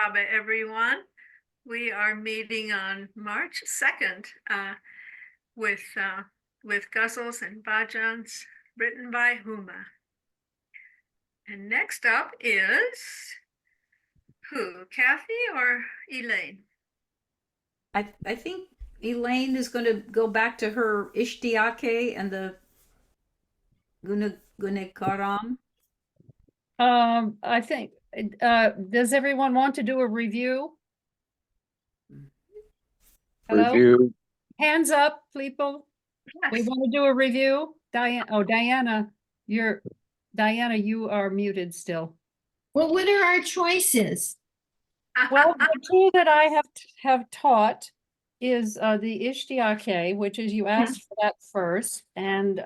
Baba, everyone. We are meeting on March 2nd with Ghazals and Bhajans written by Huma. And next up is who, Cathy or Elaine? I think Elaine is going to go back to her Ishtiake and the Gunekaram. I think, does everyone want to do a review? Hello? Review. Hands up, people. We Yes. want to do a review. Diana, you are muted still. Well, what are our choices? Well, the two that I have taught is the Ishtiake, which is you asked for that first, and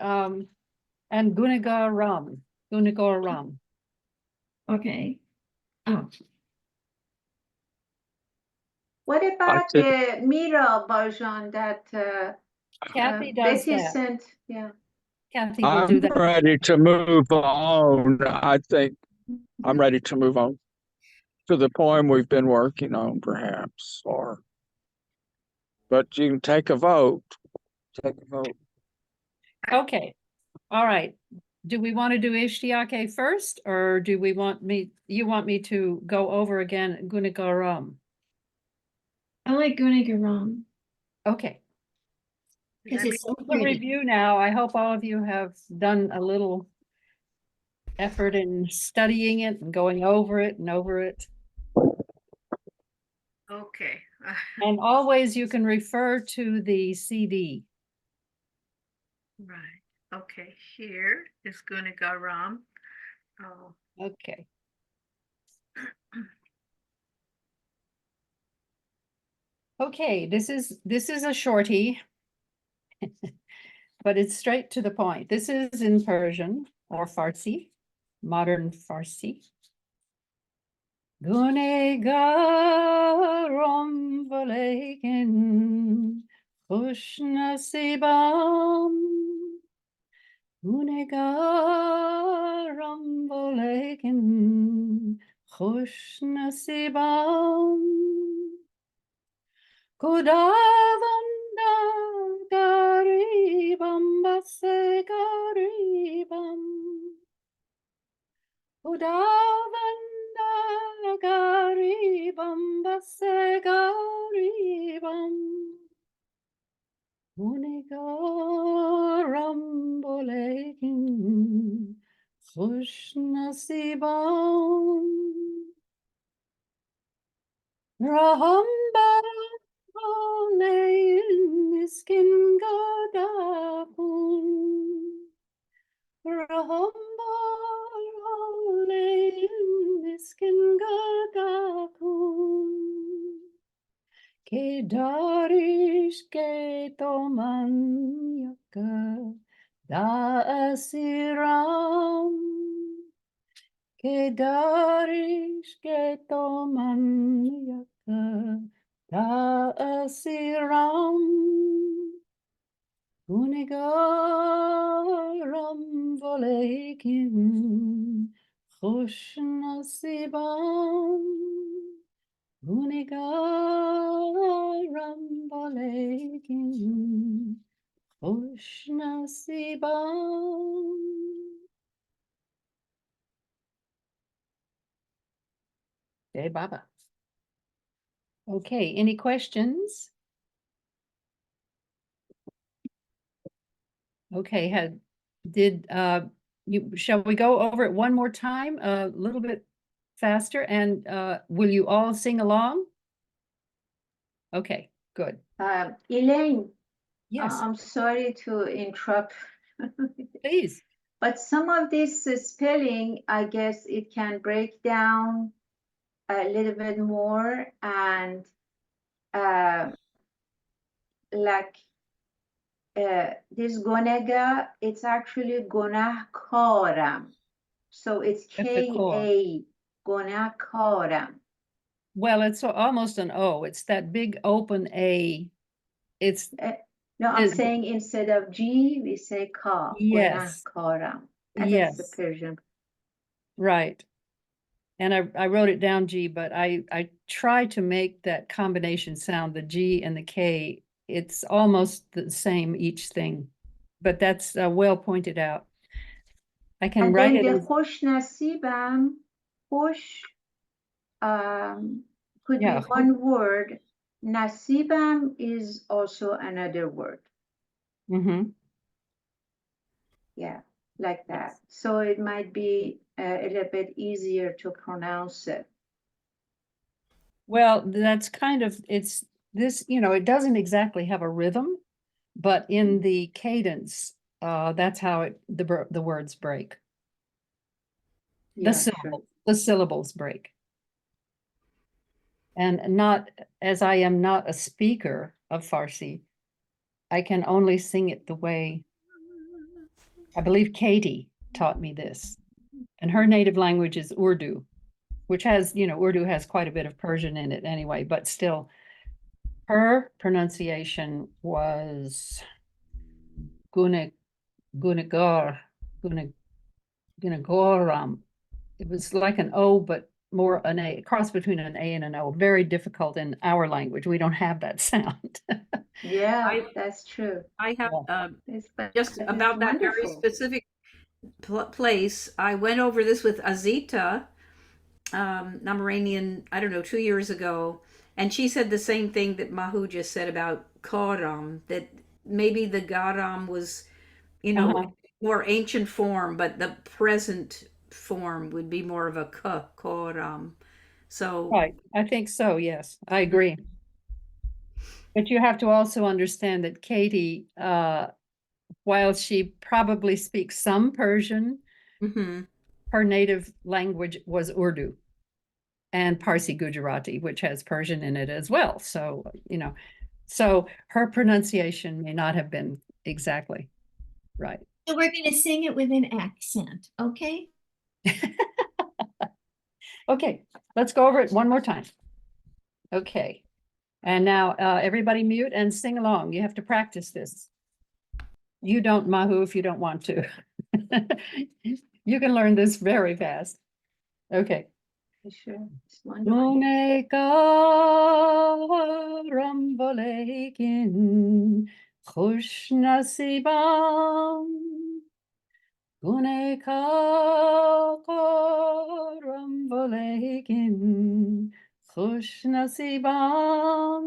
Gunigaram. Okay. Oh, What about said- the Mira bhajan that Cathy does Betty that. sent? Yeah. Kathy will do I'm that. ready to move on. I think I'm ready to move on to the poem we've been working on, perhaps, but you can take a vote. Take a vote. Okay, all right. Do we want to do Ishtiake first, or do we want you want me to go over again Gunigaram? I like Gunigaram Okay. because it's so The pretty. review now. I hope all of you have done a little effort in studying it and going over it and over it. Okay. And always you can refer to the CD. Right. Okay. Here is Gunagaram. Oh, Okay. Okay, this is a shorty, but it's straight to the point. This is in Persian or Farsi, modern Farsi. Gunegaram valekin khush nasibam. Gunegaram valekin khush nasibam. Khudavanda garibam base garibam. Khudavanda garibam base garibam. Gunegaram bolekin khush nasibam. Raham miskin gadakun. Raham miskin gadakun. Ke darish ke toman yaka da asiram. Ke darish ke toman yaka da asiram. Gunegaram volekin khush nasibam. Gunegaram volekin khush nasibam. Hey, Baba. Okay, any questions? Okay, shall we go over it one more time, a little bit faster, and will you all sing along? Okay, good. Elaine, Yes, I'm sorry to interrupt, please. but some of this spelling, I guess it can break down a little bit more and like this gonega, it's actually gonahkaram. So it's That's the core. K-A, gonahkaram. Well, it's almost an O. It's that big open A. It's No, I'm Is- saying instead of G, we say ka, Yes. gonahkaram. And Yes. it's the Persian. right. and I wrote it down G, but I try to make that combination sound, the G and the K. It's almost the same each thing, but that's well pointed out. I can And write then it the as, خوش نصیبم, خوش could be yeah, one word. Nasibam is also another word. mm-hmm. Yeah, like that. So it might be a little bit easier to pronounce it. Well, that's kind of, it's this, it doesn't exactly have a rhythm, but in the cadence, that's how the words break. Yeah, sure. The syllables break. And not, as I am not a speaker of Farsi, I can only sing it the way, I believe Katie taught me this. And her native language is Urdu, which has, Urdu has quite a bit of Persian in it anyway, but still, her pronunciation was Gunagar, Gunagoram. It was like an O, but more an A, a cross between an A and an O. Very difficult in our language. We don't have that sound. Yeah, I that's true. I have Yeah. just That is about that very wonderful. specific place. I went over this with Azita, Namaranian, I don't know, 2 years ago, and she said the same thing that Mahu just said about Karam, that maybe the Garam was, Uh-huh. more ancient form, but the present form would be more of a Karam. So, Right. I think so. Yes, I agree. But you have to also understand that Katie, while she probably speaks some Persian, mhm. her native language was Urdu and Parsi Gujarati, which has Persian in it as well. So, so her pronunciation may not have been exactly right. So we're going to sing it with an accent, okay? Okay, let's go over it one more time. Okay. And now everybody mute and sing along. You have to practice this. You don't, Mahu, if you don't want to. You can learn this very fast. Okay. Sure, it's wonderful. Gunegaram bolekin khush nasibam. Gunegaram bolekin khush nasibam.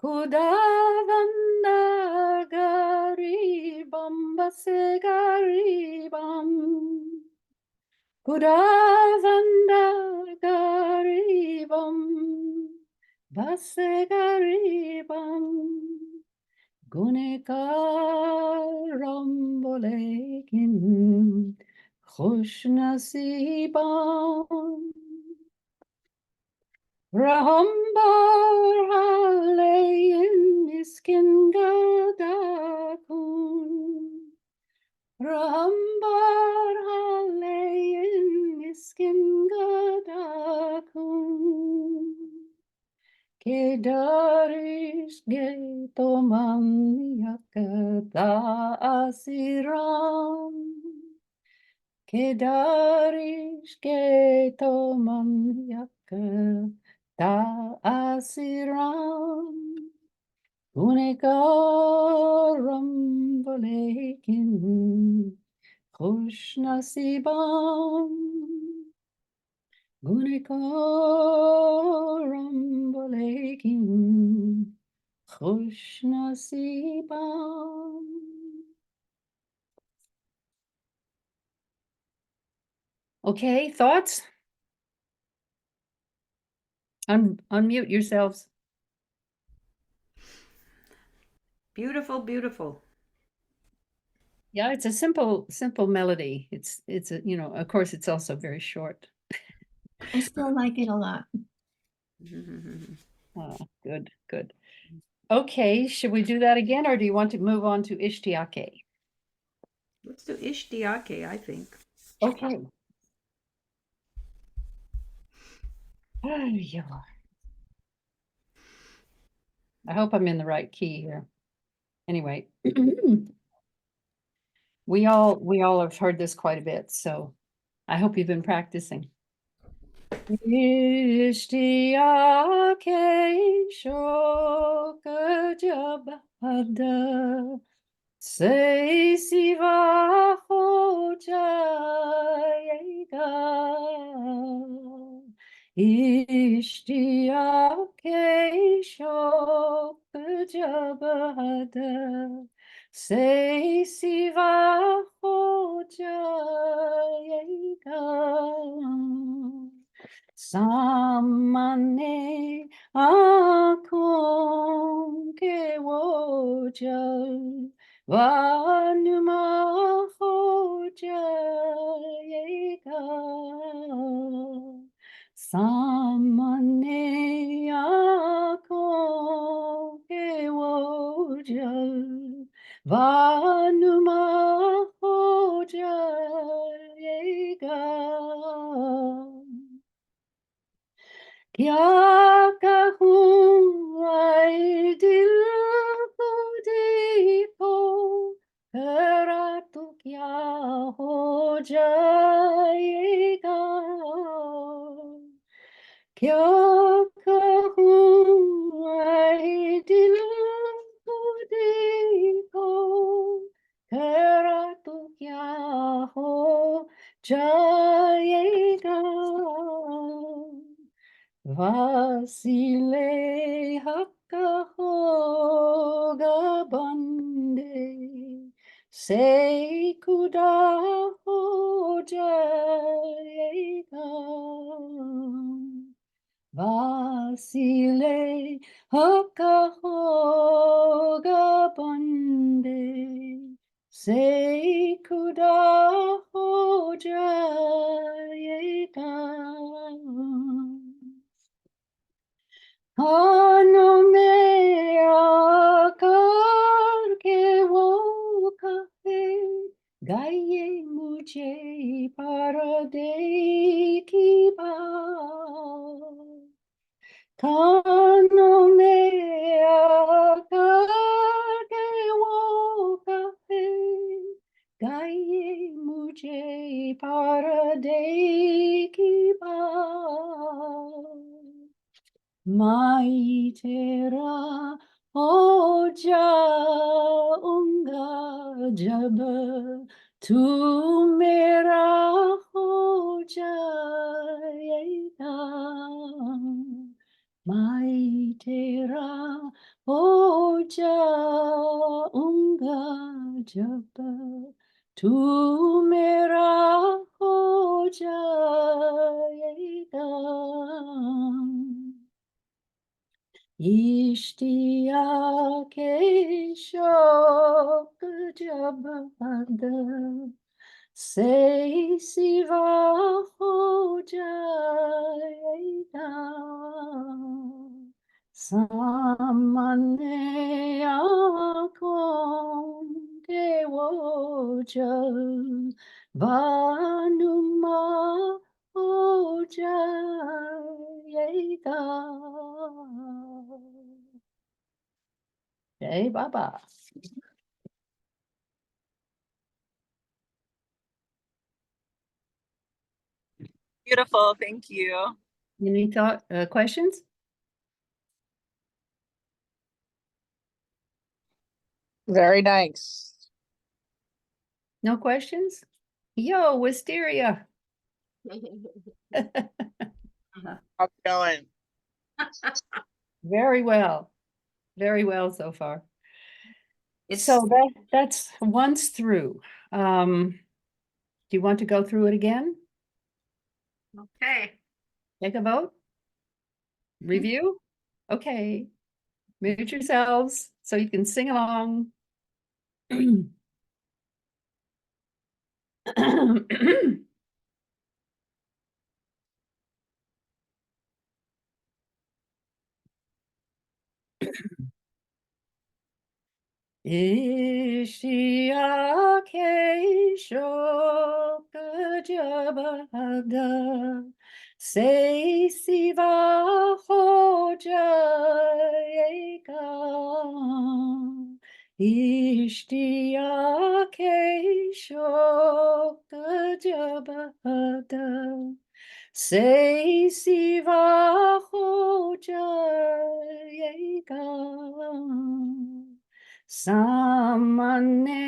Kudavanda garibam base garibam. Kudavanda garibam base garibam. Gunekaram bolekin khush nasibam. Rahambar haleyin miskin gadakun. Rahambar haleyin miskin gadakun. Kedarish getoman yakada asiram. Kedarish getoman yakada asiram. Gunegaram bolekin khush nasibam. Gunegaram bolekin khush nasibam. Okay, thoughts? Unmute yourselves. Beautiful, beautiful. Yeah, it's a simple melody. It's a, of course it's also very short. I still like it a lot. Oh, good. Okay, should we do that again, or do you want to move on to Ishtiake? Let's do Ishtiake, I think. Okay. Oh, yeah. I hope I'm in the right key here. Anyway, we all have heard this quite a bit, so I hope you've been practicing. Ishtiyake shoka jabhada se siva ho jayega. Ishtiyake shoka jabhada se siva ho jayega. Samane akon ke wojal vanuma hojayega. Samane akon ke wojal vanuma hojayega. Kya kahun ay dil ko dekho, kara to kya ho jayega. Kya kahun ay dil ko dekho, kara to kya ho jayega. Vasile hakka hoga bande se kuda ho jayega. Vasile hakka hoga bande se kuda ho jayega. Ano me आकार के वो कहे गाइए मुझे पर्दे की बात कानों में आकार के वो कहे गाइए मुझे पर्दे की बात मैं तेरा हो जाऊंगा जब तू मेरा हो जाएगा. मैं तेरा हो जाऊंगा जब तू मेरा हो जाएगा. इश्तियाके शौक जब हद से सिवा हो जाएगा. सामने आँखों के वो जल वानुमा हो जाएगा. Jai Baba. Beautiful. Thank you. Any thought, questions? Very nice. No questions? Yo, Wisteria. How's it going? Very well. Very well so far. It's So that's once through. Do you want to go through it again? Okay. Take a vote? Review? Okay. Mute yourselves so you can sing along. Ishtiyake shoka jabhada se siva ho jayega. Ishtiyake shoka jabada. Say siva yega. Samane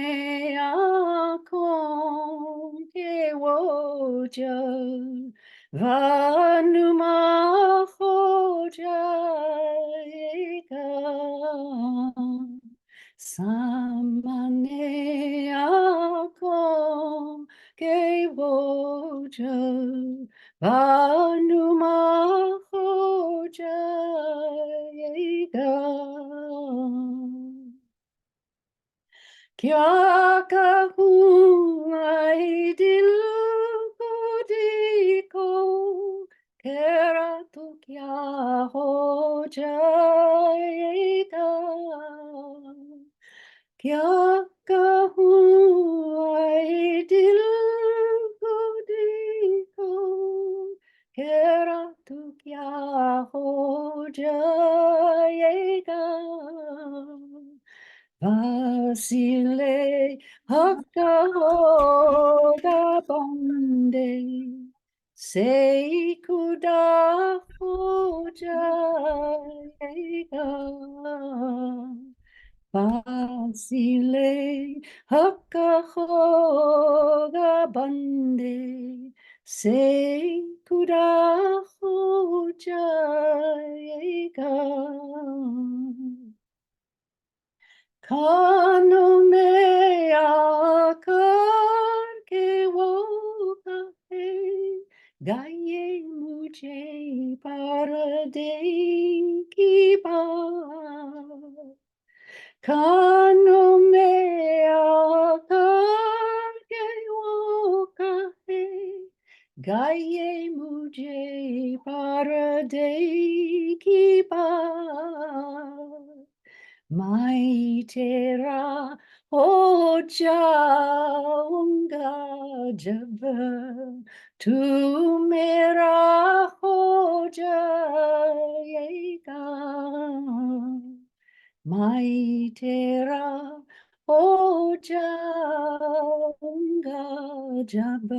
akon ke woja. Vanuma yega. Samane akon ke woja. Vanuma yega. Kya kahun ai dil ko diko, kera tu kya ho jayega. Kya kahun ai dil ko diko, kera tu kya ho jayega. Vasile hakka hoga bonde, sei kuda ho jayega. Vasile hakka hoga bonde, sei kuda ho jayega. Kanome akar ke wo kahe, gaye mujhe parde ki baat. Kanome akar ke wo kahe, gaye mujhe parde ki baat. Mai tera ho jaunga jab tu mera ho jayega. Mai tera ho jaunga jab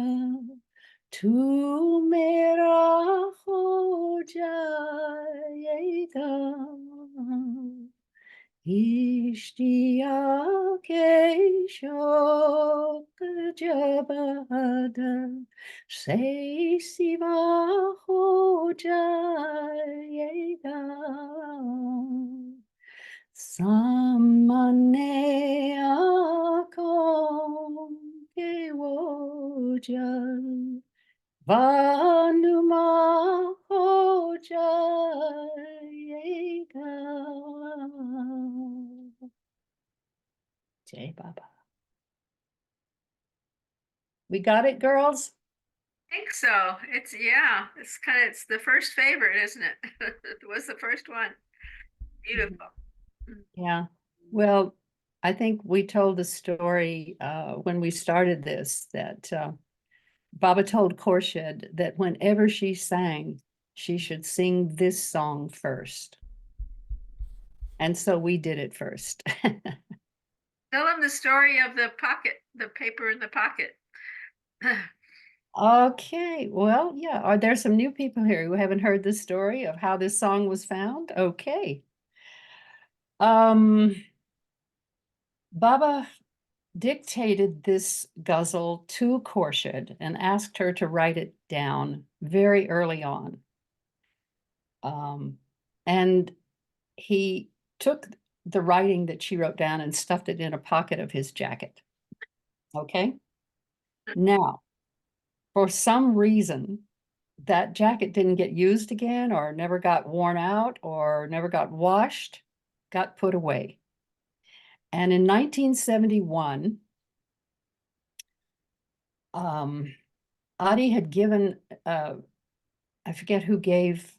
tu mera ho jayega. İştiyak şok cebada, say siva hocayega. Samane akon ke woja, vanuma hocayega. Jai Baba. We got it, girls? I think so. It's it's the first favorite, isn't it? It was the first one. Beautiful. Yeah. Well, I think we told the story when we started this that Baba told Khorshid that whenever she sang, she should sing this song first. And so we did it first. Tell them the story of the pocket, the paper in the pocket. Okay, well, yeah. Are there some new people here who haven't heard the story of how this song was found? Okay. Baba dictated this ghazal to Khorshid and asked her to write it down very early on. And he took the writing that she wrote down and stuffed it in a pocket of his jacket. Okay. Now, for some reason, that jacket didn't get used again or never got worn out or never got washed, got put away. And in 1971, Adi had given, I forget who gave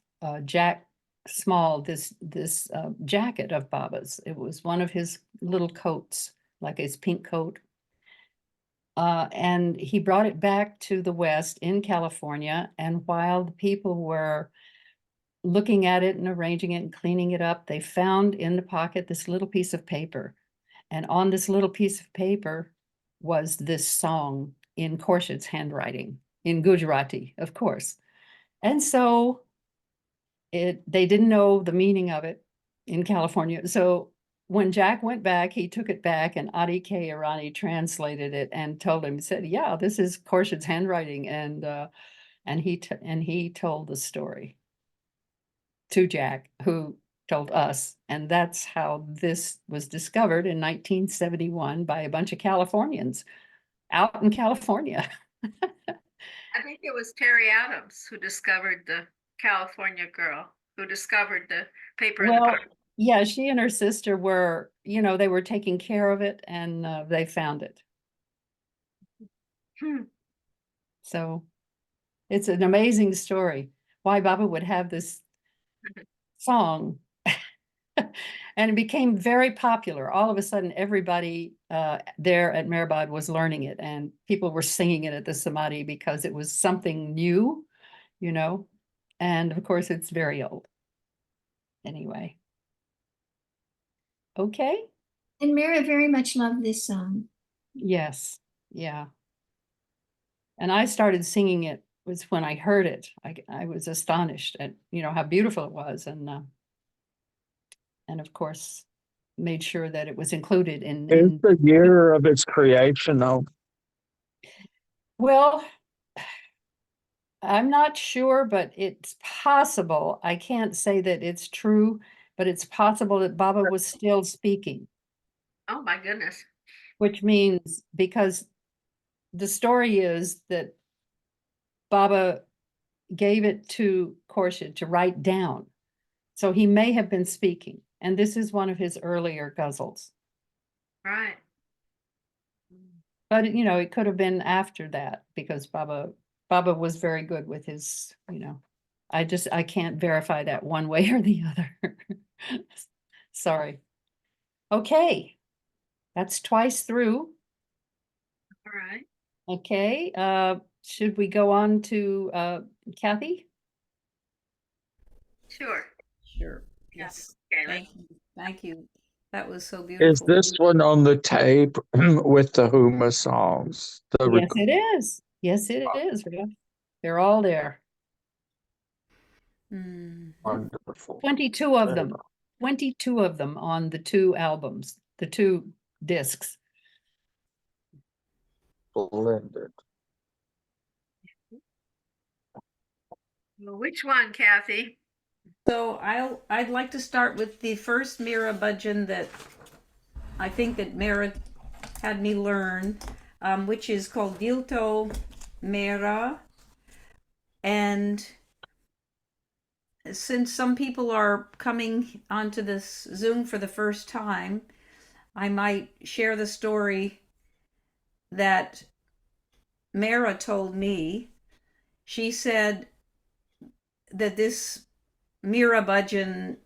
Jack Small this jacket of Baba's. It was one of his little coats, like his pink coat. And he brought it back to the West in California. And while the people were looking at it and arranging it and cleaning it up, they found in the pocket this little piece of paper. And on this little piece of paper was this song in Khorshid's handwriting, in Gujarati, of course. And so they didn't know the meaning of it in California. So when Jack went back, he took it back, and Adi K. Irani translated it and told him, said, "Yeah, this is Khorshid's handwriting," and he told the story to Jack, who told us, and that's how this was discovered in 1971 by a bunch of Californians out in California. I think it was Terry Adams who discovered the California girl, who discovered the paper in the Well, park. yeah, she and her sister were, they were taking care of it, and they found it. So it's an amazing story why Baba would have this song. And it became very popular. All of a sudden, everybody there at Mehrabad was learning it, and people were singing it at the Samadhi because it was something new, and of course it's very old. Anyway. Okay. And Mira very much loved this song. Yes. Yeah. And I started singing it was when I heard it. I was astonished at, how beautiful it was. And of course, made sure that it was included It's in the year of its creation, though. Well, I'm not sure, but it's possible. I can't say that it's true, but it's possible that Baba was still speaking, Oh my goodness. which means because the story is that Baba gave it to Khorshid to write down. So he may have been speaking. And this is one of his earlier ghazals. Right. But, it could have been after that because Baba was very good with his, I can't verify that one way or the other. Sorry. Okay. That's twice through. All right. Okay. Should we go on to Cathy? Sure. Sure. Yeah. Yes. Okay, Thank you. Thank you. That was so beautiful. Is this one on the tape with the Huma songs? Yes, it is. Yes, it is. They're all there. Wonderful. 22 of them. 22 of them on the 2 albums, the 2 discs. Splendid. Well, which one, Cathy? So I'd like to start with the first Mira bhajan that I think that Mira had me learn, which is called Gilto Mehera. And since some people are coming onto this Zoom for the first time, I might share the story that Mira told me. She said that this Mira bhajan,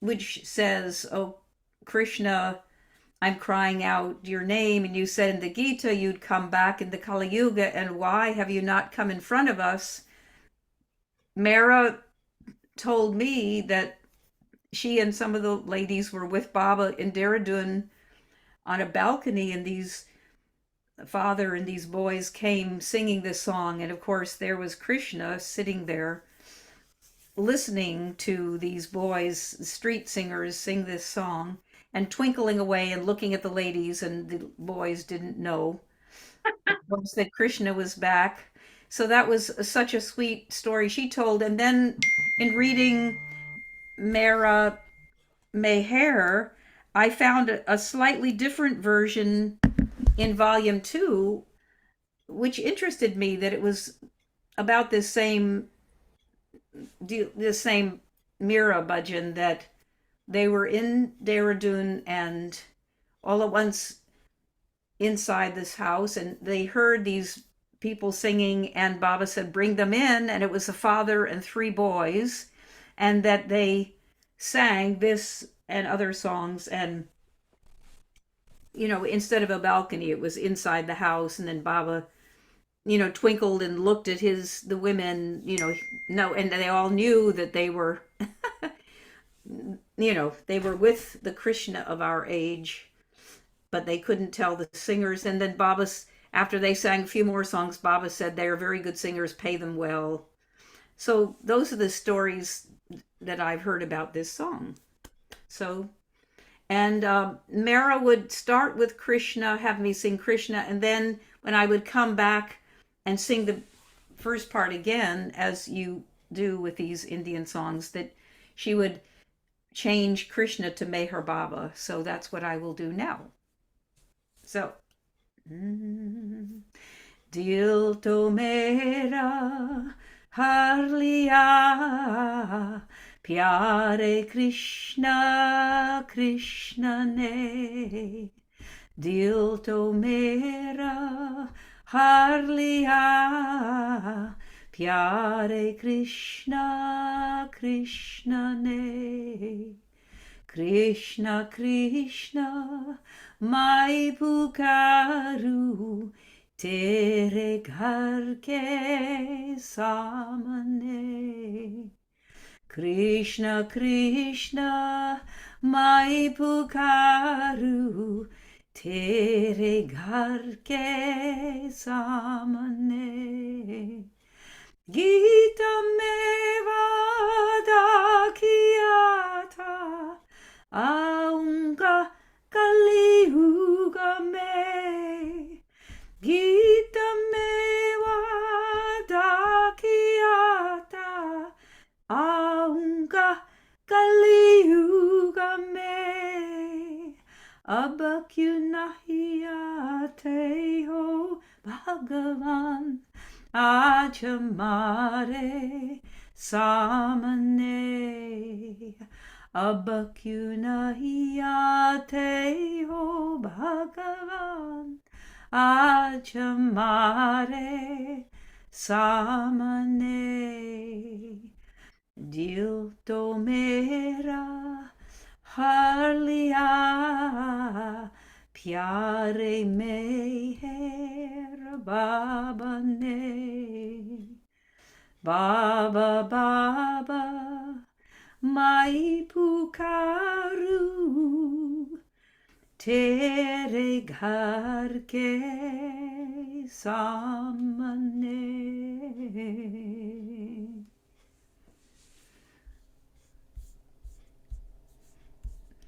which says, "Oh Krishna, I'm crying out your name, and you said in the Gita you'd come back in the Kali Yuga, and why have you not come in front of us?" Mira told me that she and some of the ladies were with Baba in Dehradun on a balcony, and these father and these boys came singing this song, and of course there was Krishna sitting there listening to these boys, street singers, sing this song and twinkling away and looking at the ladies, and the boys didn't know that Krishna was back. So that was such a sweet story she told. And then in reading Mehera, I found a slightly different version in volume 2, which interested me, that it was about this same Mira bhajan, that they were in Dehradun and all at once inside this house, and they heard these people singing, and Baba said, "Bring them in," and it was a father and 3 boys, and that they sang this and other songs, and instead of a balcony, it was inside the house, and then Baba twinkled and looked at the women, and they all knew that they were they were with the Krishna of our age, but they couldn't tell the singers. And then Baba after they sang a few more songs, Baba said, they are very good singers, pay them well. So those are the stories that I've heard about this song. So, and Mehera would start with Krishna, have me sing Krishna, and then when I would come back and sing the first part again, as you do with these Indian songs, that she would change Krishna to Meher Baba. So that's what I will do now. So, Dil to mera har liya, pyare Krishna Krishna ne. Dil to mera har liya, pyare Krishna Krishna ne. Krishna Krishna mai pukaru, tere ghar ke samne. Krishna Krishna mai pukaru, tere ghar ke samne. Gita meva dakiya tha, aunga kali yuga me. Gita meva dakiya tha, aunga kali yuga me. Ab kyun nahi aate ho Bhagavan, aaj hamare samne. Ab kyun nahi aate ho Bhagavan, aaj hamare samne. Dil to mera har liya, pyare Meher Baba ne. Baba Baba mai pukaru, tere ghar ke samne.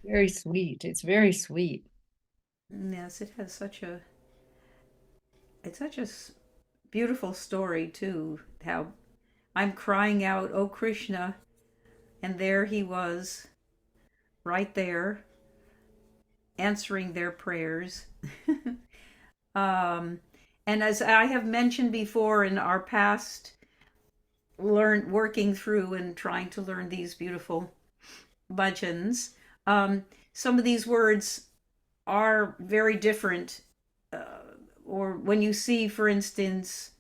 Very sweet. It's very sweet. Yes, it has it's such a beautiful story too, how I'm crying out, "Oh Krishna," and there he was, right there, answering their prayers. And as I have mentioned before in our past, working through and trying to learn these beautiful bhajans, some of these words are very different. Or when you see, for instance,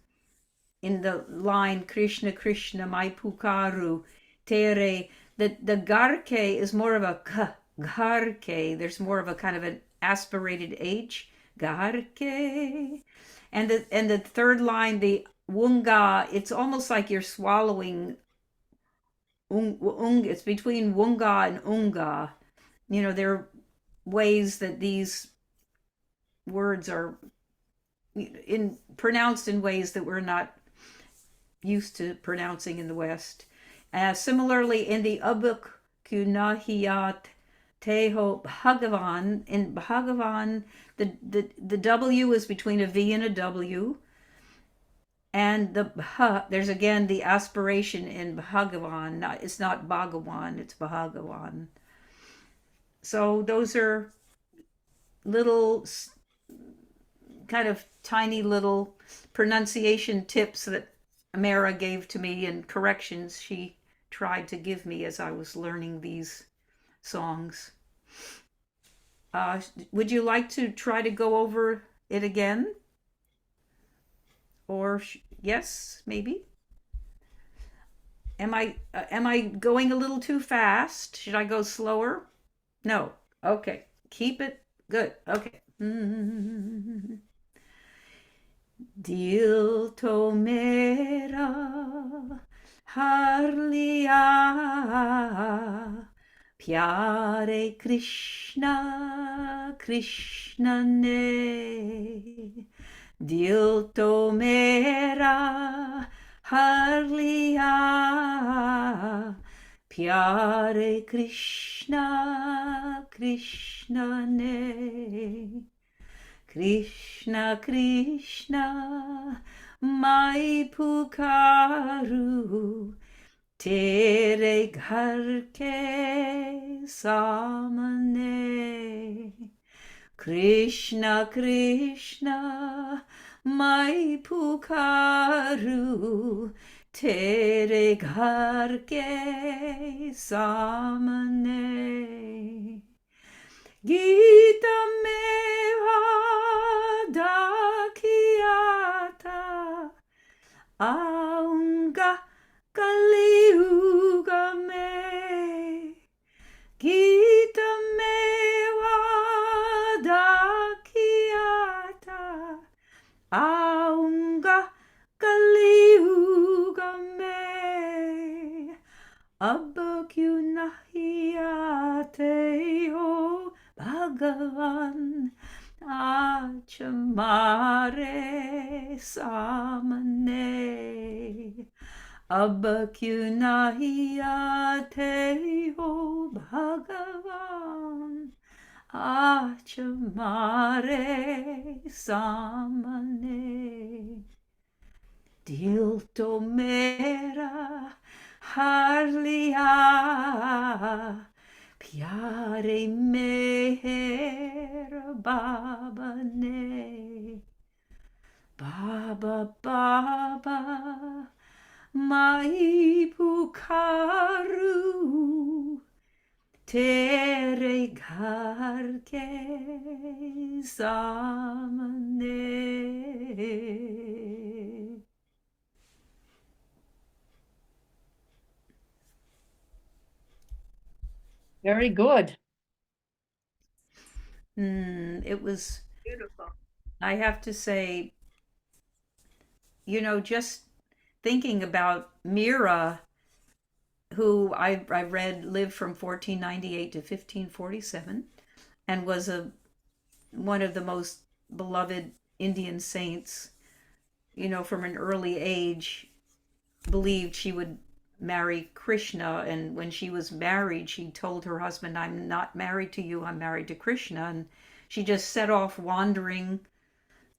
in the line Krishna Krishna mai pukaru tere, the garke is more of a k, garke. There's more of a kind of an aspirated H, garke. And the third line, the wunga, it's almost like you're swallowing. It's between wunga and unga. You know, there are ways that these words are pronounced in ways that we're not used to pronouncing in the West. Similarly, in the Abuk Kunahiyat Teho Bhagavan, in Bhagavan, the W is between a V and a W. And the Bha, there's again the aspiration in Bhagavan. It's not Bhagavan, it's Bhagavan. So those are little, kind of tiny little pronunciation tips that Mira gave to me, and corrections she tried to give me as I was learning these songs. Would you like to try to go over it again? Or yes, maybe? Am I going a little too fast? Should I go slower? No. Okay. Keep it good. Okay. Dil to mera har liya, pyare Krishna Krishna ne. Dil to mera har liya, pyare Krishna Krishna ne. Krishna Krishna mai pukaru, tere ghar ke samne. Krishna Krishna mai pukaru, tere ghar ke samne. Gita meva dakiata, aunga kaliuga me. Gita meva dakiata, aunga kaliuga me. Abba kyun nahi aate ho Bhagavan, aach hamare samne. Abba kyun nahi aate ho Bhagavan, aach hamare samne. Dil to mera har liya, pyare Mehera Baba ne. Baba Baba mai pukaru, tere ghar ke samne. Very good. It was, Beautiful. I have to say, just thinking about Mira, who I read lived from 1498 to 1547 and was one of the most beloved Indian saints, from an early age, believed she would marry Krishna. And when she was married, she told her husband, I'm not married to you, I'm married to Krishna. And she just set off wandering.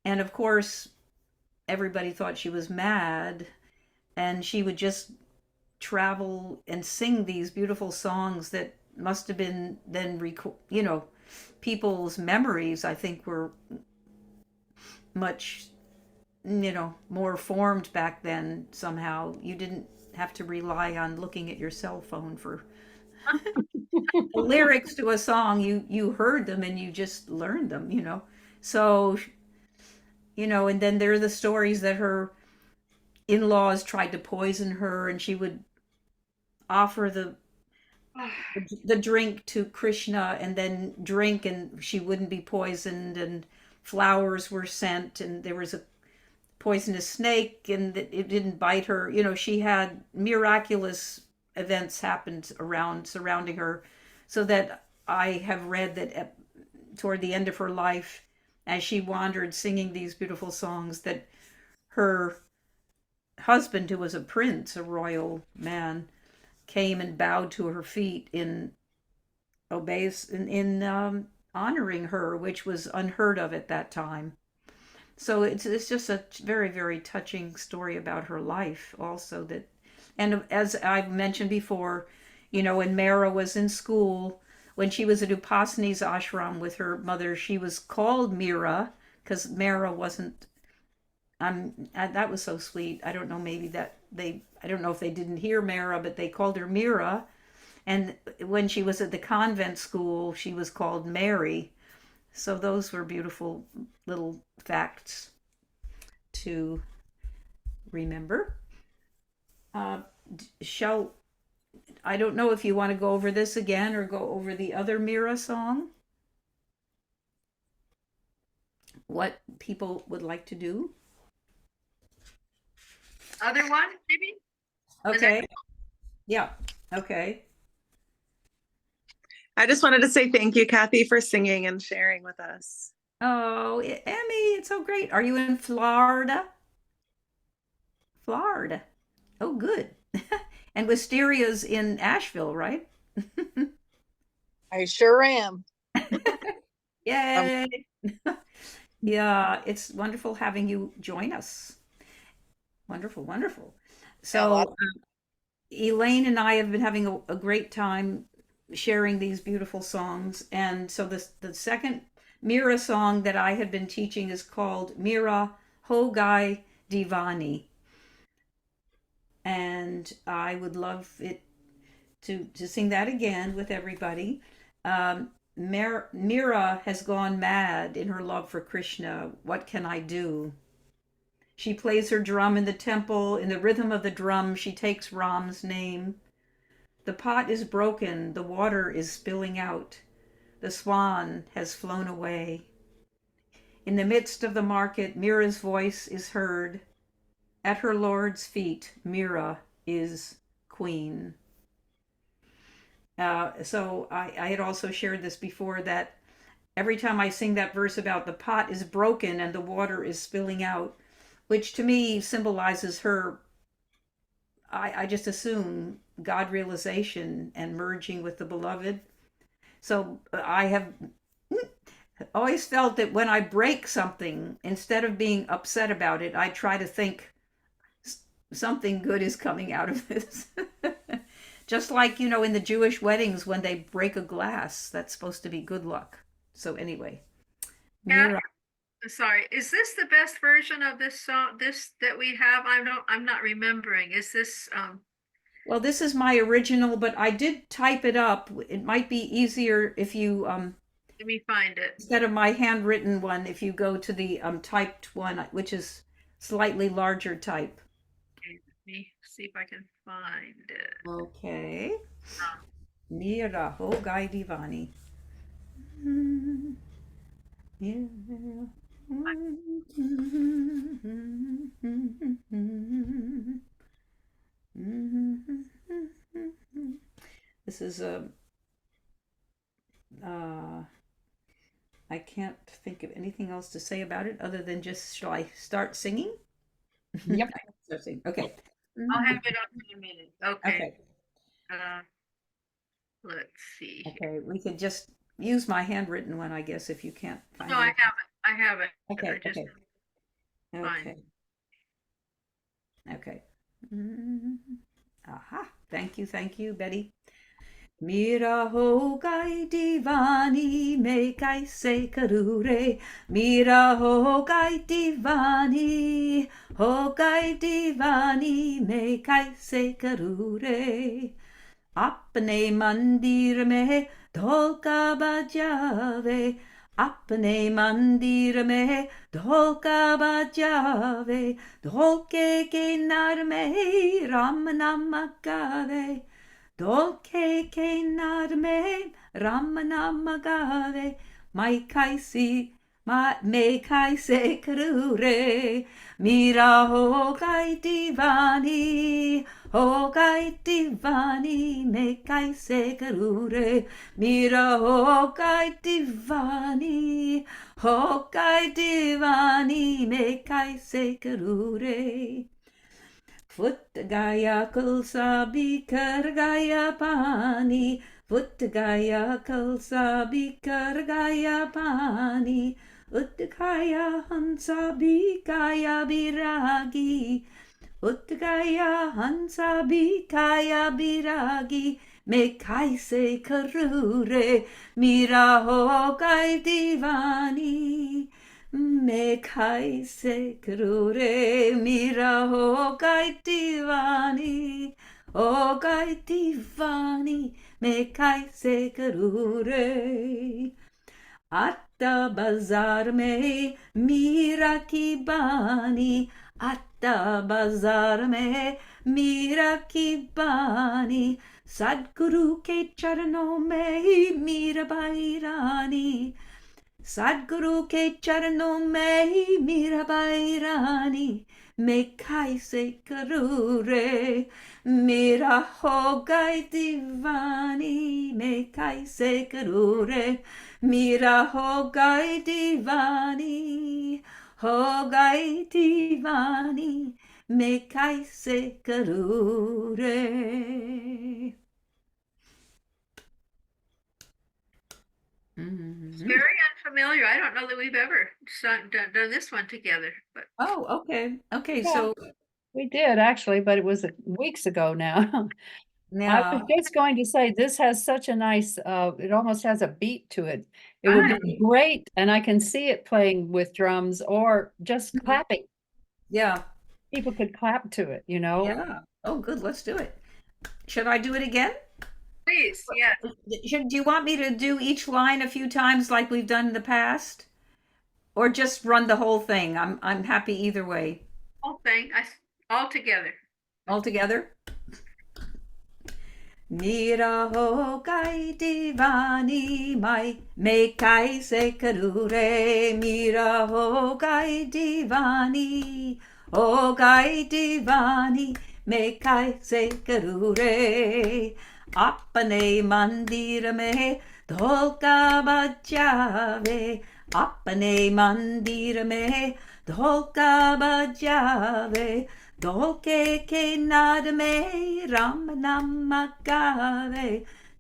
And of course, everybody thought she was mad. And she would just travel and sing these beautiful songs that must have been then, people's memories, I think, were much, more formed back then somehow. You didn't have to rely on looking at your cell phone for the lyrics to a song. You heard them and you just learned them, So, and then there are the stories that her in-laws tried to poison her and she would offer the drink to Krishna and then drink and she wouldn't be poisoned, and flowers were sent and there was a poisonous snake and it didn't bite her. She had miraculous events happened surrounding her, so that I have read that toward the end of her life, as she wandered singing these beautiful songs, that her husband, who was a prince, a royal man, came and bowed to her feet in honoring her, which was unheard of at that time. So it's just a very, very touching story about her life also. That, and as I've mentioned before, when Mehera was in school, when she was at Upasani's ashram with her mother, she was called Mira because Mehera wasn't. That was so sweet. I don't know, maybe I don't know if they didn't hear Mehera, but they called her Mira. And when she was at the convent school, she was called Mary. So those were beautiful little facts to remember. I don't know if you want to go over this again or go over the other Mira song. What people would like to do. Other one, maybe? Okay. Yeah. Okay. I just wanted to say thank you, Cathy, for singing and sharing with us. Oh, Emmy, it's so great. Are you in Florida? Florida. Oh, good. And Wisteria's in Asheville, right? I sure am. Um, Yay. Yeah, it's wonderful having you join us. Wonderful, wonderful. yeah, So, Elaine and I have been having a great time sharing these beautiful songs. And so the second Mira song that I had been teaching is called Mira Hogai Divani. And I would love it to sing that again with everybody. Mira has gone mad in her love for Krishna. What can I do? She plays her drum in the temple. In the rhythm of the drum, she takes Ram's name. The pot is broken. The water is spilling out. The swan has flown away. In the midst of the market, Mira's voice is heard. At her lord's feet, Mira is queen. So I had also shared this before that every time I sing that verse about the pot is broken and the water is spilling out, which to me symbolizes her, I just assume, God realization and merging with the beloved. So I have always felt that when I break something, instead of being upset about it, I try to think something good is coming out of this. Just like, in the Jewish weddings when they break a glass, that's supposed to be good luck. So anyway, Yeah, Mira. sorry. Is this the best version of this song, this that we have? I'm not remembering. Is this Well, this is my original, but I did type it up. It might be easier if you let me find it. instead of my handwritten one, if you go to the typed one, which is slightly larger type. Okay, let me see if I can find it. Okay. Um, Mira Hogai Divani. Yeah. This is a I can't think of anything else to say about it other than just shall I start singing? Yep. I can start singing. Okay. I'll have it up in a minute. Okay. Okay. Uh, let's see here. Okay. We could just use my handwritten one, I guess, if you can't find No, I it. have it. I have it. Okay. I just Okay. find Okay. Okay. Aha. Thank you. Thank you, Betty. Mira ho gai divani me kaise karure. Mira ho gai divani me kaise karure. अपने मंदिर में ढोल का बजावे अपने मंदिर में ढोल का बजावे ढोल के किनार में राम नाम गावे ढोल के किनार में राम नाम गावे मैं कैसे करूँ रे मेरा हो गई दीवानी हो गई दीवानी मैं कैसे करूँ रे मेरा हो गई दीवानी हो गई दीवानी मैं कैसे करूँ रे फुट गया कलसा बिखर गया पानी फुट गया कलसा बिखर गया पानी उठ गया हंसा भी गया बिरागी उठ गया हंसा भी गया बिरागी मैं कैसे करूँ रे मेरा हो गई दीवानी मैं कैसे करूँ रे मेरा हो गई दीवानी हो गई दीवानी मैं कैसे करूँ रे आता बाजार में मीरा की बानी आता बाजार में मीरा की बानी सदगुरु के चरणों में ही मीराबाई रानी सदगुरु के चरणों में ही मीराबाई रानी मैं कैसे करूँ रे मेरा हो गई दीवानी में कैसे करूँ रे मीरा हो गई दीवानी हो गई दीवानी मैं कैसे करूँ रे It's very unfamiliar. I don't know that we've ever done this one together, but Oh, okay, Yeah. so We did actually, but it was weeks ago now. I yeah, was just going to say, this has such a nice, it almost has a beat to it. It would be Right. great, and I can see it playing with drums or just Mhm. clapping. yeah, People could clap to it, you know? yeah. Oh, good, let's do it. Should I do it again? Please, yes. Do you want me to do each line a few times like we've done in the past? Or just run the whole thing? I'm happy either way. Whole thing, all together. All together? Mira ho gai divani mai me kai se karure mira ho gai divani ho gai divani me kai se karure apne mandir में ढोल का बजावे अपने मंदिर में ढोल का बजावे ढोल के किनारे में राम नाम गावे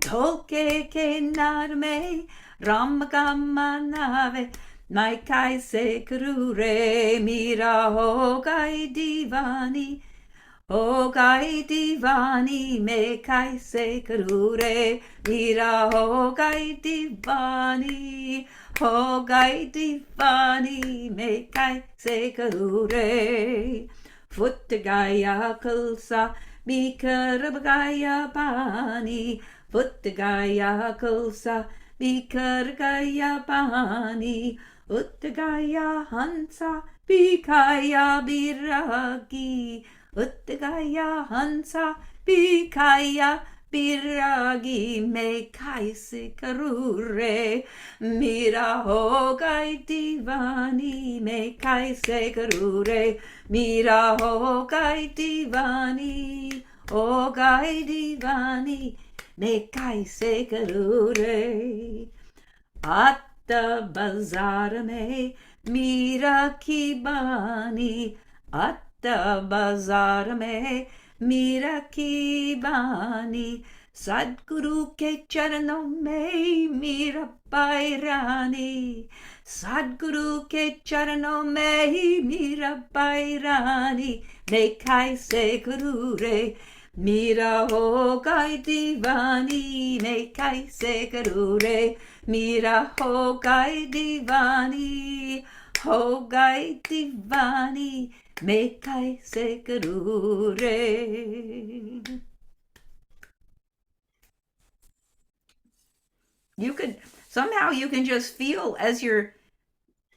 ढोल के किनारे में राम का मनावे मैं कैसे करूँ रे मीरा हो गई दीवानी हो गई दीवानी मैं कैसे करूँ रे मीरा हो गई दीवानी हो गई दीवानी मैं कैसे करूँ रे फुट गया कलसा बिखर गया पानी फुट गया कलसा बिखर गया पानी उठ गया हंसा बिखाया बिरागी उठ गया हंसा बिखाया बिरागी मैं कैसे करूँ रे मीरा हो गई दीवानी मैं कैसे करूँ रे मीरा हो गई दीवानी हो गई दीवानी मैं कैसे करूँ रे आता बाजार में मीरा की बानी आता बाजार में मीरा की बानी सदगुरु के चरणों में मीरा पाई रानी सदगुरु के चरणों में ही मीरा पाई रानी मैं कैसे करूँ रे मीरा हो गई दीवानी मैं कैसे करूँ रे मीरा हो गई दीवानी हो गई दीवानी मैं कैसे करूँ रे you can somehow you can just feel as you're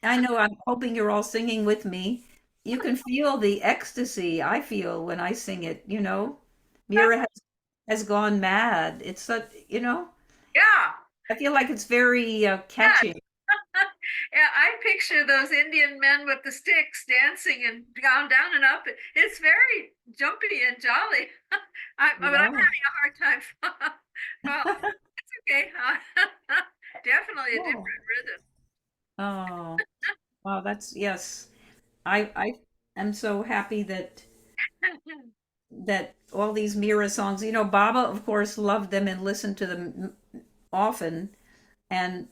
I know I'm hoping you're all singing with me you can feel the ecstasy I feel when I sing it Mira has gone mad it's such Yeah. I feel like it's very catchy. Yeah, I picture those Indian men with the sticks dancing and down and up. It's very jumpy and jolly. But I'm having a hard time. Well, it's okay. Definitely a different rhythm. Oh, wow, that's yes. I am so happy that all these Mira songs, Baba, of course, loved them and listened to them often, and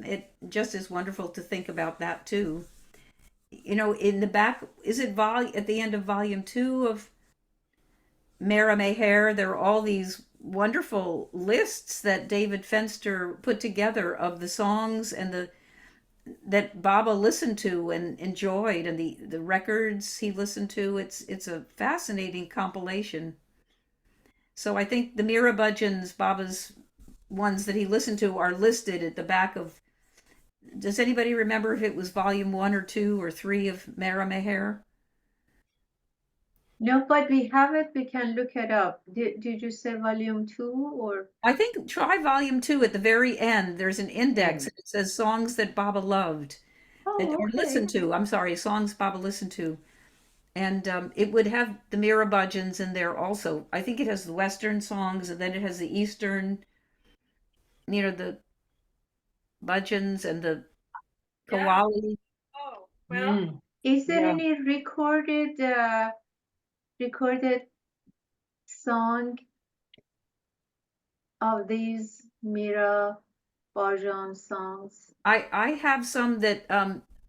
it just is wonderful to think about that too. In the back, is it at the end of volume 2 of Mehera, there are all these wonderful lists that David Fenster put together of the songs and that Baba listened to and enjoyed and the records he listened to. It's a fascinating compilation. So I think the Mira bhajans, Baba's ones that he listened to, are listed at the back of. Does anybody remember if it was volume 1 or 2 or 3 of Mehera? No, but we have it. We can look it up. Did you say volume 2 or? I think try volume 2 at the very end. There's an index and it says songs that Baba loved or listened to. I'm sorry, songs Baba listened to. And it would have the Mira bhajans in there also. I think it has the Western songs and then it has the Eastern. the bhajans and the Yeah. kawali. Oh, well, Is there Yeah. any recorded song of these Mira bhajan songs? I have some that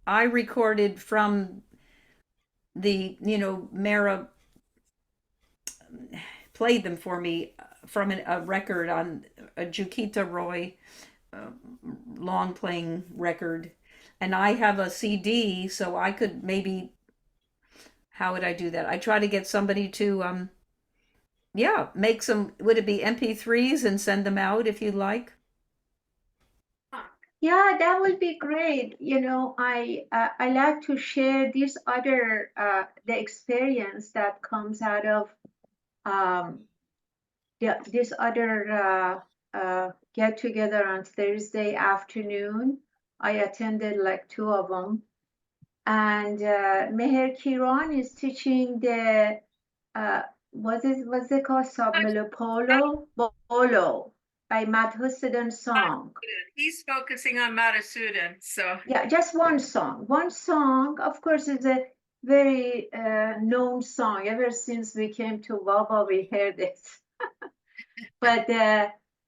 I recorded from the, Mara played them for me from a record on a Jukita Roy uh, long playing record. And I have a CD, so I could maybe, how would I do that? I try to get somebody to, yeah, make some, would it be MP3s and send them out if you'd like? Yeah, that would be great. I like to share this other the experience that comes out of this other get together on Thursday afternoon. I attended like two of them, and Meher Kiran is teaching the what's it called, Sabmelo Polo Bolo by Madhusudan song. he's focusing on Madhusudan, so Yeah, just one song. One song, of course, is a very known song. Ever since we came to Baba, we heard it. But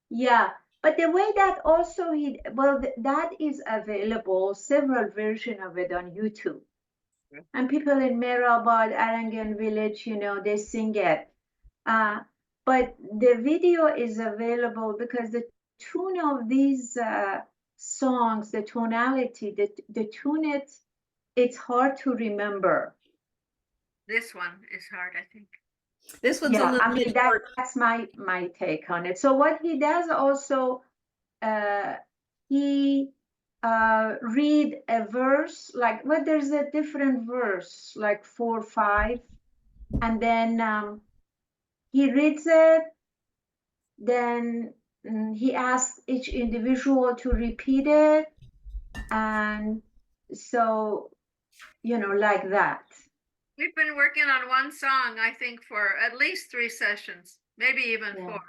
yeah, but the way that also that is available, several version of it on YouTube. And people in Mehrabad, Arangan village, they sing it. But the video is available because the tune of these songs, the tonality, the tune, it's hard to remember. this one is hard, I think. This one's a Yeah, little bit hard. that's my take on it. So what he does also, he read a verse, like there's a different verse, like 4 or 5, and then he reads it, then he asks each individual to repeat it, and so like that. We've been working on one song, I think, for at least 3 sessions, maybe even 4.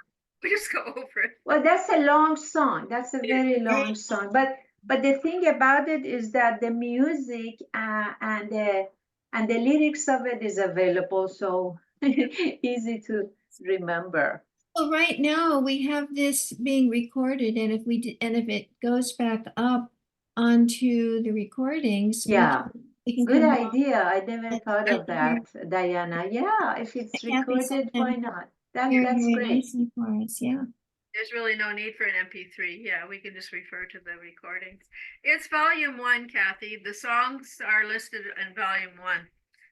We just go over it. Well, that's a long song. That's a very long song. But the thing about it is that the music and the lyrics of it is available, so easy to remember. Well, right now we have this being recorded, and if it goes back up onto the recordings, Yeah, we can good come back idea. I never and thought of hear that, Diana. Yeah, if it's Kathy recorded, why something not? very, That's very great. nicely for us. Yeah. There's really no need for an MP3. Yeah, we can just refer to the recordings. It's volume 1, Kathy. The songs are listed in volume 1.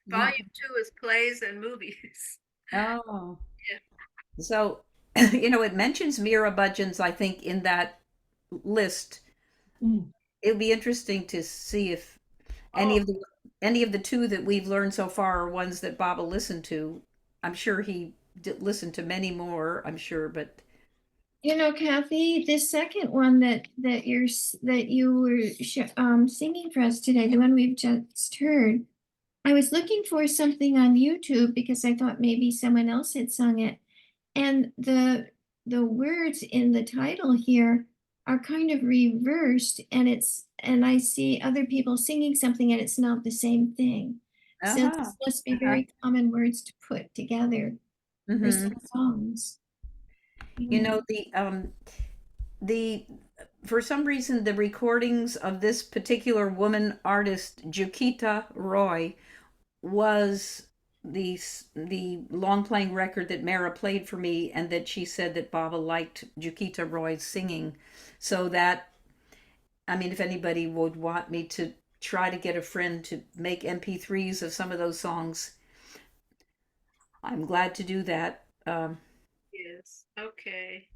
Volume 2 is plays and movies. Oh. Yeah. So, it mentions Mira bhajans, I think, in that list. It'll be interesting to see if any of the 2 that we've learned so far are ones that Baba listened to. I'm sure he did listen to many more, I'm sure, but Kathy, the second one that you were singing for us today, the one we've just heard, I was looking for something on YouTube because I thought maybe someone else had sung it, and the words in the title here are kind of reversed, and I see other people singing something and it's not the same thing. So this must be very common words to put together for some songs. the for some reason the recordings of this particular woman artist Jukita Roy was the long playing record that Mara played for me, and that she said that Baba liked Jukita Roy's singing. So that, I mean, if anybody would want me to try to get a friend to make MP3s of some of those songs, I'm glad to do that. Yes. Okay.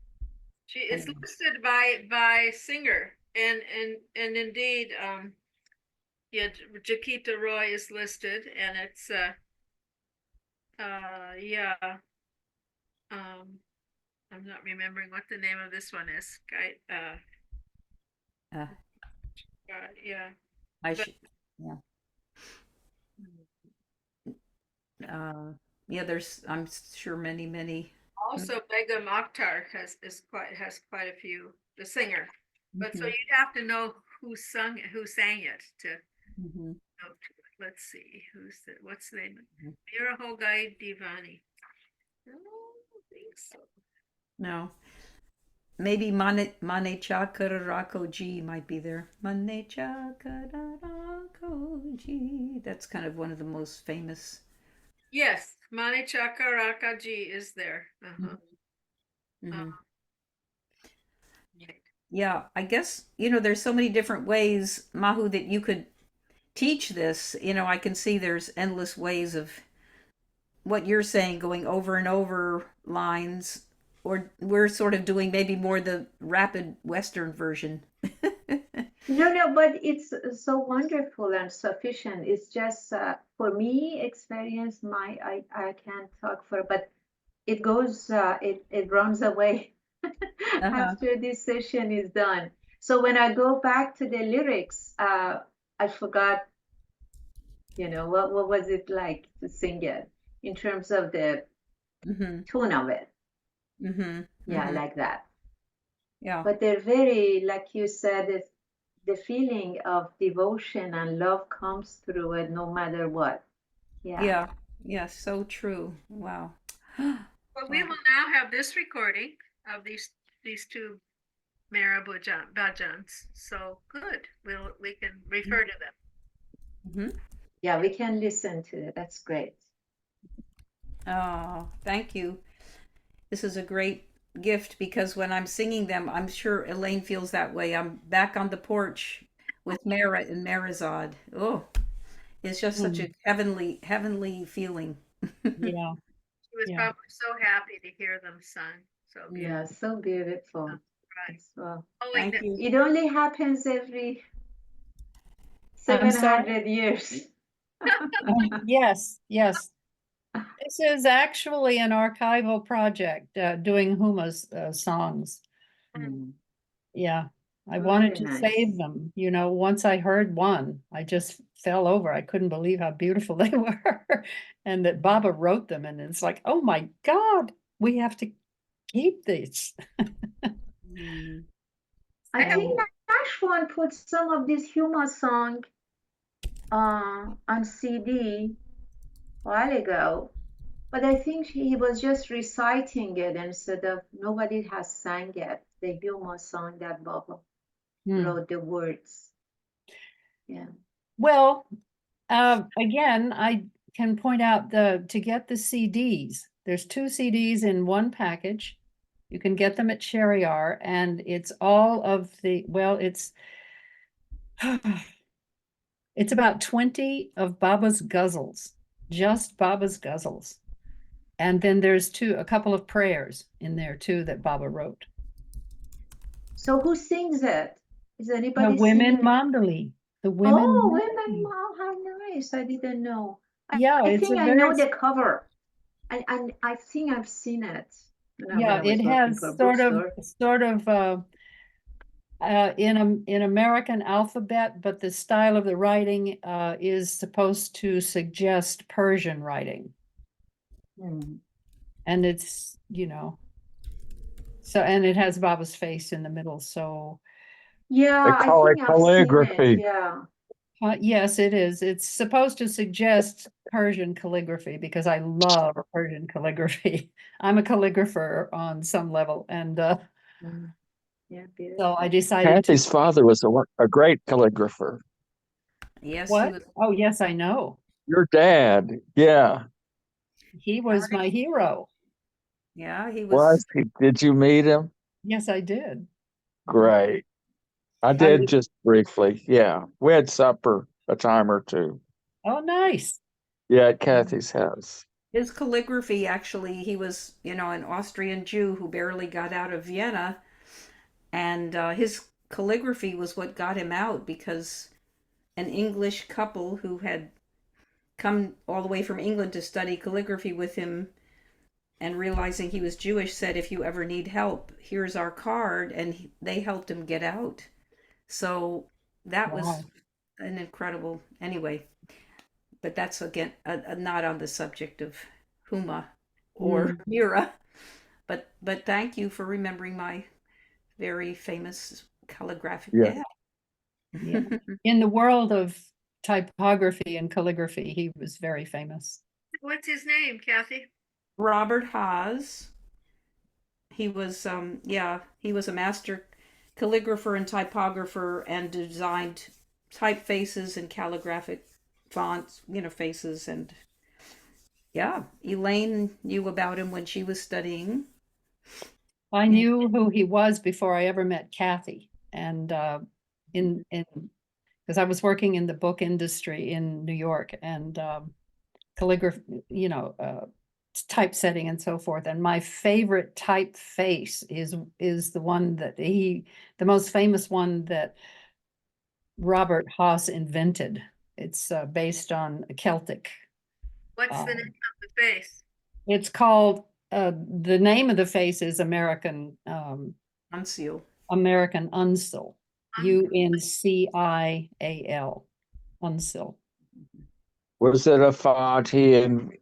She is listed by singer, and indeed, yeah, Jaquita Roy is listed, and it's yeah, I'm not remembering what the name of this one is. Yeah. I But- should, yeah. Yeah, there's, I'm sure many. Also Begum Akhtar has quite a few. The singer, but so Mhm. you'd have to know who sang it to Mhm. know. Let's see, what's the name? Mhm. Mira Hogai Divani. I don't think so. No. Maybe Mane Chakarako G might be there. Mane Chakarako G. That's kind of one of the most famous. Yes, Mani Chakarakaji is there. Mhm. Right. Yeah, I guess, there's so many different ways, Mahu, that you could teach this. I can see there's endless ways of what you're saying, going over and over lines, or we're sort of doing maybe more the rapid Western version. No, but it's so wonderful and sufficient. It's just for me, experience. I can't talk for, but it goes, it runs away Uh-huh. after this session is done. So when I go back to the lyrics, I forgot, what was it like to sing it in terms of the Mm-hmm. tune of it. Mm-hmm. Yeah, Mm-hmm. like that. Yeah. But they're very, like you said, the feeling of devotion and love comes through it no matter what. Yeah. Yeah. Yeah. So true. Wow. Well, we will now have this recording of these two Mehera bhajans. So good. We can refer to them. Mm-hmm. Yeah, we can listen to it. That's great. Oh, thank you. This is a great gift because when I'm singing them, I'm sure Elaine feels that way. I'm back on the porch with Mara and Marizad. Oh, it's just such a heavenly feeling. Yeah, She was yeah. probably so happy to hear them sung. So beautiful. Yeah, so beautiful. Right. As well. Knowing Thank that you. It only happens every I'm sorry. 700 years. Yes, yes. This is actually an archival project, doing Huma's songs. Mm, Yeah, I wanted very to nice. save them. Once I heard one, I just fell over. I couldn't believe how beautiful they were, and that Baba wrote them. And it's like, oh my God, we have to keep these. Mm. I I have think Nashwan put some of this Huma song on CD a while ago, but I think he was just reciting it instead of nobody has sang it. The Huma song that Baba wrote the words. Yeah. Well, again, I can point out to get the CDs. There's 2 CDs in one package. You can get them at Sheriar, and it's all of it's about 20 of Baba's Ghazals, just Baba's Ghazals. And then there's a couple of prayers in there too that Baba wrote. So who sings it? Is The anybody women singing? mandali. The women. Oh, mandali. women! Wow, how nice! I didn't know. Yeah, I it's a think I very know the cover, and I think I've seen it when yeah. I It was working for has a bookstore. sort of in American alphabet, but the style of the writing is supposed to suggest Persian writing, and it's so, and it has Baba's face in the middle. So Yeah, They I call it think I've seen it. calligraphy. Yeah. yes, it is. It's supposed to suggest Persian calligraphy because I love Persian calligraphy. I'm a calligrapher on some level, and Yeah, so I beautiful. decided to. Kathy's father was a great calligrapher. Yes, he What? was. Oh, yes, I know. Your dad, yeah, He was my hero. Yeah, he was. was he? Did you meet him? Yes, I did. Great. I I did just briefly. Yeah, we had supper a time or two. Oh, nice. Yeah, at Kathy's house. His calligraphy, actually, he was, an Austrian Jew who barely got out of Vienna. And his calligraphy was what got him out because an English couple who had come all the way from England to study calligraphy with him and realizing he was Jewish said, if you ever need help, here's our card. And they helped him get out. So that was Wow. an incredible, anyway, but that's again not on the subject of Huma or Mira. but thank you for remembering my very famous calligraphic Yeah. dad. Yeah. In the world of typography and calligraphy, he was very famous. What's his name, Kathy? Robert Haas. He was he was a master calligrapher and typographer and designed typefaces and calligraphic fonts, faces. And yeah, Elaine knew about him when she was studying. I knew who he was before I ever met Cathy. And because I was working in the book industry in New York, and calligraphy, typesetting and so forth. And my favorite typeface is the one that the most famous one that Robert Haas invented. It's based on Celtic. What's the name of the face? It's called, the name of the face is American Unseal. American Uncial. Uncial. Uncial. Was it a font he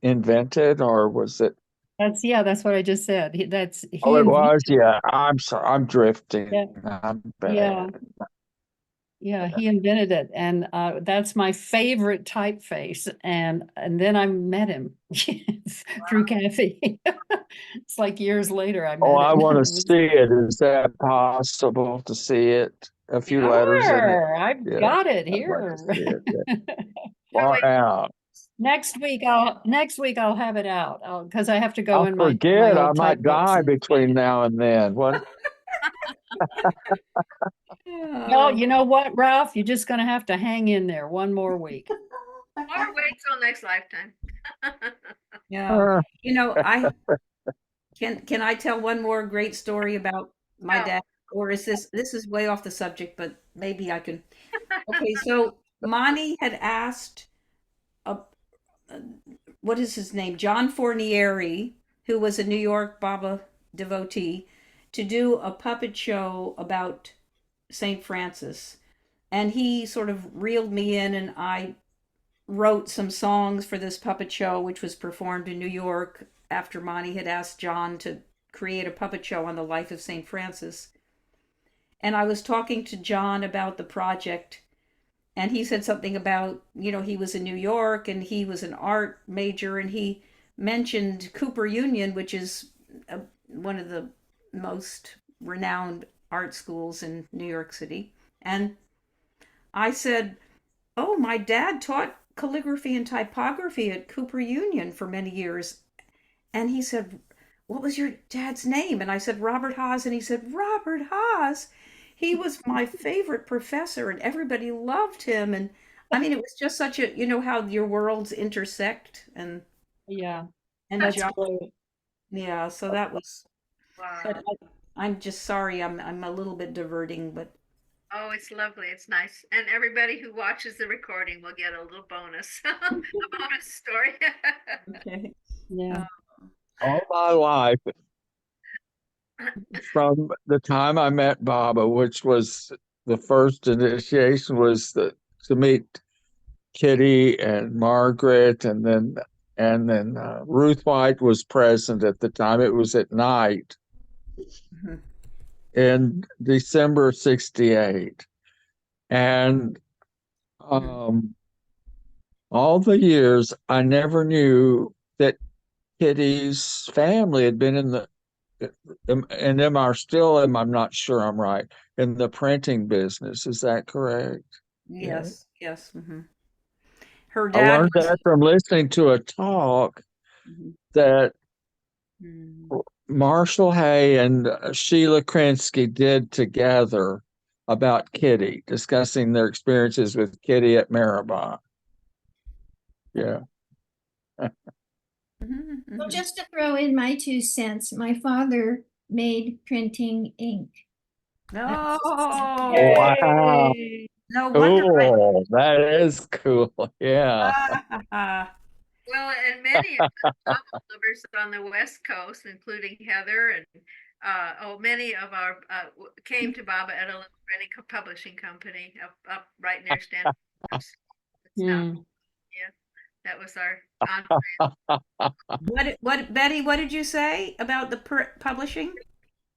invented, or was it? That's what I just said. He It invented- was. Yeah. I'm sorry. I'm drifting. Yeah. I'm bad. Yeah, he invented it, and that's my favorite typeface. And then I met him through Cathy. It's like years later I met Oh, him. I want to It was- see it. Is that possible to see it? A few letters in it. Sure, I've Yeah, got it I'd like here. to see it. Yeah. Oh, wait. Wow. Next week I'll have it out because I have to go I'll in my forget. I old might type books die and- between now and then. What? Well, you know what, Ralph? You're just gonna have to hang in there one more week. Or wait till next lifetime. Yeah. I can I tell one more great story about my No. dad? Or is this is way off the subject, but maybe I can. Okay, so Monty had asked what is his name? John Fornieri, who was a New York Baba devotee, to do a puppet show about St. Francis. And he sort of reeled me in, and I wrote some songs for this puppet show, which was performed in New York after Monty had asked John to create a puppet show on the life of St. Francis. And I was talking to John about the project, and he said something about, he was in New York and he was an art major, and he mentioned Cooper Union, which is one of the most renowned art schools in New York City. And I said, oh, my dad taught calligraphy and typography at Cooper Union for many years. And he said, what was your dad's name? And I said, Robert Haas. And he said, Robert Haas? He was my favorite professor, and everybody loved him. And I mean, it was just such a, how your worlds intersect. And Yeah, and that's great. yeah, so that was, Wow. but I'm just sorry, I'm a little bit diverting, but Oh, it's lovely. It's nice. And everybody who watches the recording will get a little bonus, a bonus story. okay. Yeah. All my life, from the time I met Baba, which was the first initiation, was to meet Kitty and Margaret, and then Ruth White was present at the time. It was at night Mhm. in December '68, and all the years I never knew that Kitty's family had been in the and them are still, I'm not sure I'm right, in the printing business. Is that correct? Yes, yes. Her I dad learned was, that from listening to a talk Mhm. that Mhm. Marshall Hay and Sheila Krinsky did together about Kitty, discussing their experiences with Kitty at Mehera. Yeah. Mhm, Well, mhm. just to throw in my 2 cents, my father made printing ink. Oh, Wow. no wonder Cool. That is cool. Yeah. Well, and many of the novel lovers on the West Coast, including Heather and many of our came to Baba at a little printing publishing company up right near Stanford. It's now, Hmm. yeah, That was our entree. What, Betty, what did you say about the publishing?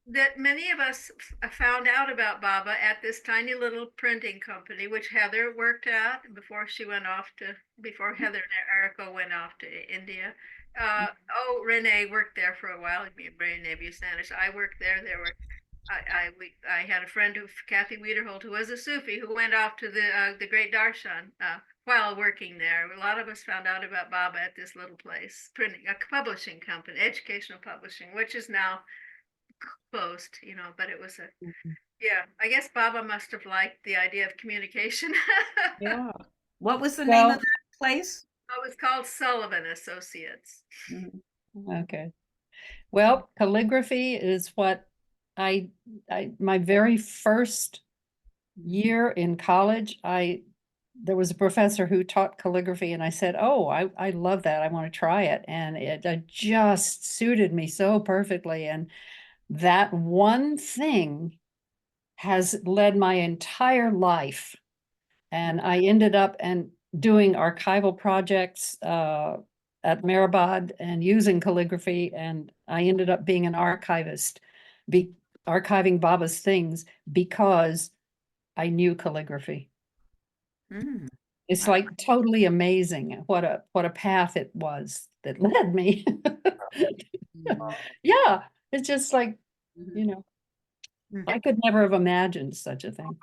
That many of us found out about Baba at this tiny little printing company, which Heather worked at before Heather and Erica went off to India. Renee worked there for a while. Renee Busanish. I worked there. I had a friend Cathy Wiederholt, who was a Sufi, who went off to the Great Darshan while working there. A lot of us found out about Baba at this little place, printing a publishing company, educational publishing, which is now closed, but it was yeah, I guess Baba must have liked the idea of communication. Yeah. What was the name of that place? It was called Sullivan Associates. Okay. Well, calligraphy is what my very first year in college, there was a professor who taught calligraphy, and I said, oh, I love that. I want to try it. And it just suited me so perfectly. And that one thing has led my entire life. And I ended up doing archival projects at Mehrabad and using calligraphy. And I ended up being an archivist, archiving Baba's things because I knew calligraphy. It's like totally amazing what a path it was that led me. Yeah, it's just like, I could never have imagined such a thing.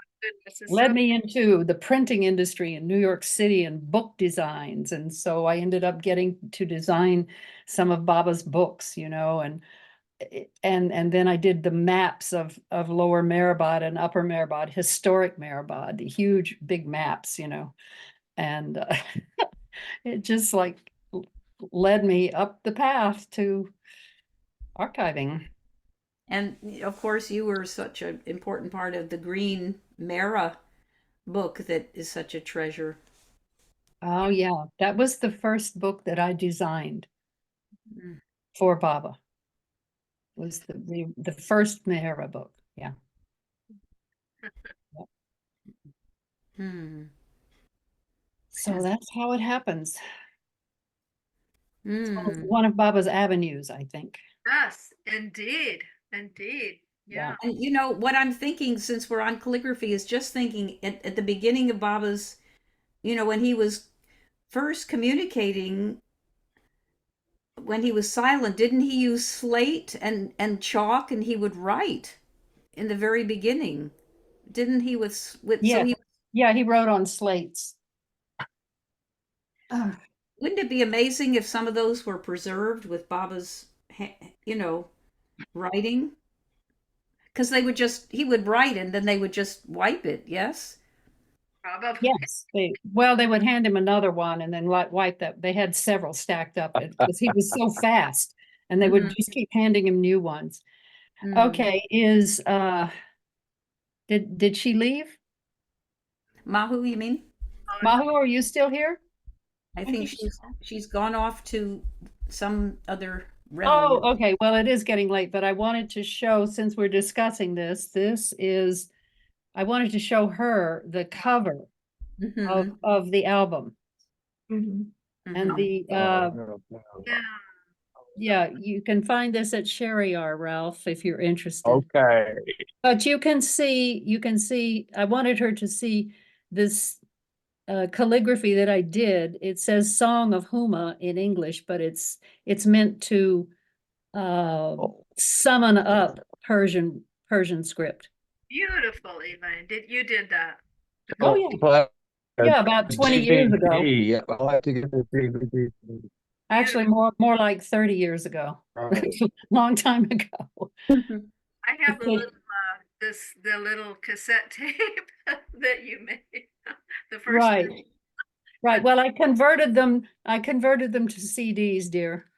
Led me into the printing industry in New York City and book designs. And so I ended up getting to design some of Baba's books, and then I did the maps of Lower Mehrabad and Upper Mehrabad, historic Mehrabad, the huge big maps, and it just like led me up the path to archiving. And of course, you were such an important part of the Green Mehera book that is such a treasure. Oh yeah, that was the first book that I designed for Baba. Was the first Mehera book. Yeah. So that's how it happens. One of Baba's avenues, I think. Yes, indeed. Yeah. And what I'm thinking, since we're on calligraphy, is just thinking at the beginning of Baba's, when he was first communicating, when he was silent, didn't he use slate and chalk, and he would write in the very beginning? Didn't he Yeah, he wrote on slates. Wouldn't it be amazing if some of those were preserved with Baba's, writing? Because he would write and then they would just wipe it, yes? Probably. Yes. They would hand him another one and then wipe that. They had several stacked up because he was so fast, and they would just keep handing him new ones. Okay, did she leave? Mahu, you mean? Mahu, are you still here? I think she's gone off to some other realm. Oh, okay. Well, it is getting late, but I wanted to show, since we're discussing this, I wanted to show her the cover of the album. And yeah, you can find this at Sheriar, Ralph, if you're interested. Okay. But you can see, I wanted her to see this calligraphy that I did. It says Song of Huma in English, but it's meant to summon up Persian script. Beautiful, Elaine. You did that? Oh yeah. Yeah, about 20 years ago. Yeah, I'll have to get the DVD. Actually, more like 30 years ago. Long time ago. I have the little cassette tape that you made. The first Right. Well, I converted them to CDs, dear.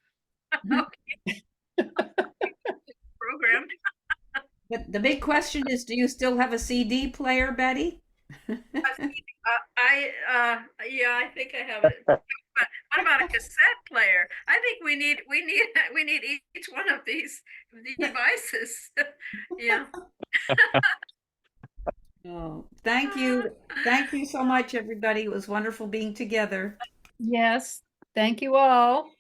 Okay. Programmed. But the big question is, do you still have a CD player, Betty? I think I have it. But what about a cassette player? I think we need each one of these devices. Yeah. Oh, thank you so much, everybody. It was wonderful being together. Yes, Thank you all.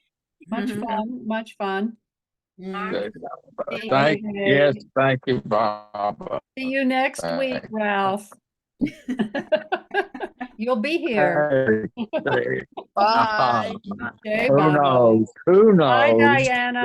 Much Mhm. fun, much fun. Okay. See Thank, you, yes, Dave. thank you, Bob. See you next week, Ralph. You'll be here. Hey, Bye. Okay, who bye. knows? Who Bye, knows? Diana.